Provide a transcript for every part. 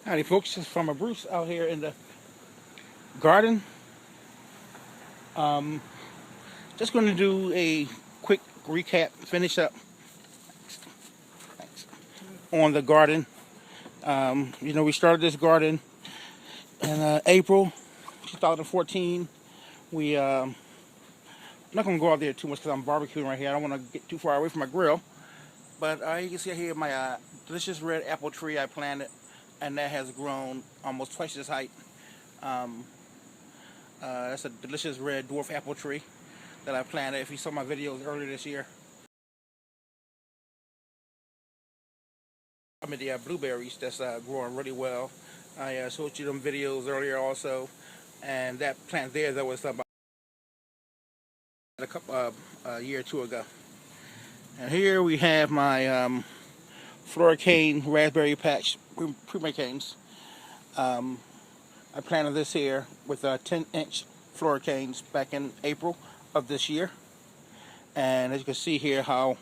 Howdy folks, it's Farmer Bruce out here in the garden. Um, just going to do a quick recap, finish up on the garden. We started this garden in April 2014. I'm not going to go out there too much because I'm barbecuing right here. I don't want to get too far away from my grill. But you can see here my delicious red apple tree I planted, and that has grown almost twice its height. Um, that's a delicious red dwarf apple tree that I planted. If you saw my videos earlier this year, the blueberries that's growing really well. I showed you them videos earlier also, and that plant there that was about a year or two ago. And here we have my Floricane raspberry patch pre-canes. I planted this here with 10-inch Floricanes back in April of this year, and as you can see here how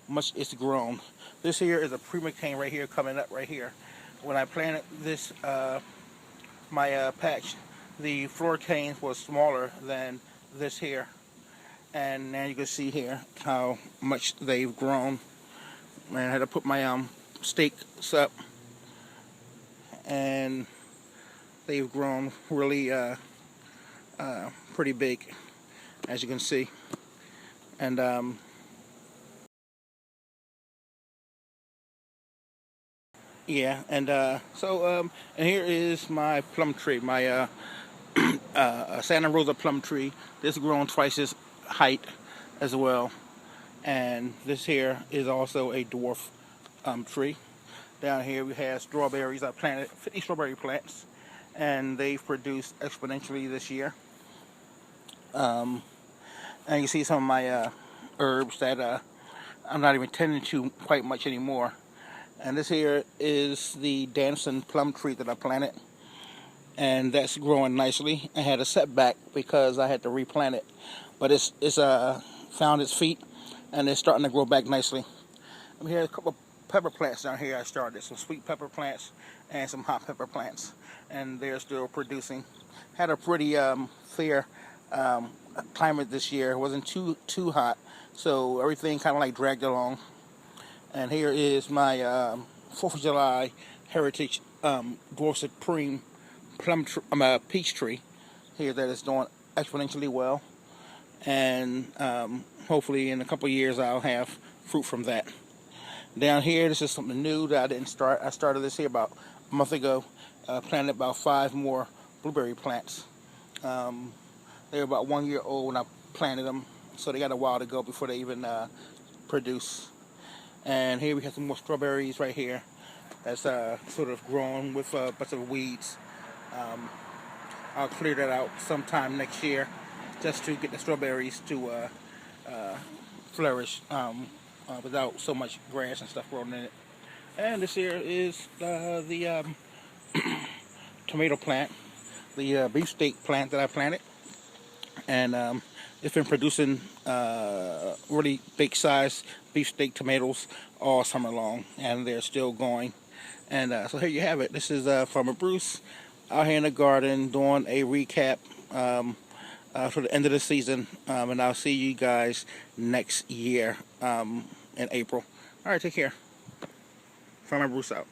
much it's grown. This here is a cane right here coming up right here. When I planted this my patch, the Floricanes was smaller than this here, and now you can see here how much they've grown. And I had to put my stakes up, and they've grown really pretty big, as you can see. And yeah, and and here is my plum tree, my Santa Rosa plum tree. This grown twice its height as well, and this here is also a dwarf tree. Down here we have strawberries. I planted 50 strawberry plants, and they've produced exponentially this year. And you can see some of my herbs that I'm not even tending to quite much anymore. And this here is the dancing plum tree that I planted, and that's growing nicely. I had a setback because I had to replant it, but it's found its feet, and it's starting to grow back nicely. Here are a couple of pepper plants down here. I started some sweet pepper plants and some hot pepper plants, and they're still producing. Had a pretty fair climate this year. It wasn't too hot, so everything kind of like dragged along. And here is my 4th of July Heritage Dwarf Supreme peach tree here that is doing exponentially well, and hopefully in a couple of years I'll have fruit from that. Down here, this is something new that I didn't start. I started this here about a month ago. Planted about 5 more blueberry plants. They were about 1 year old when I planted them, so they got a while to go before they even produce. And here we have some more strawberries right here. That's sort of grown with a bunch of weeds. I'll clear that out sometime next year, just to get the strawberries to flourish without so much grass and stuff growing in it. And this here is the tomato plant, the beefsteak plant that I planted, and it's been producing really big size beefsteak tomatoes all summer long, and they're still going. And so here you have it. This is Farmer Bruce out here in the garden doing a recap for the end of the season, and I'll see you guys next year in April. All right, take care. Farmer Bruce out.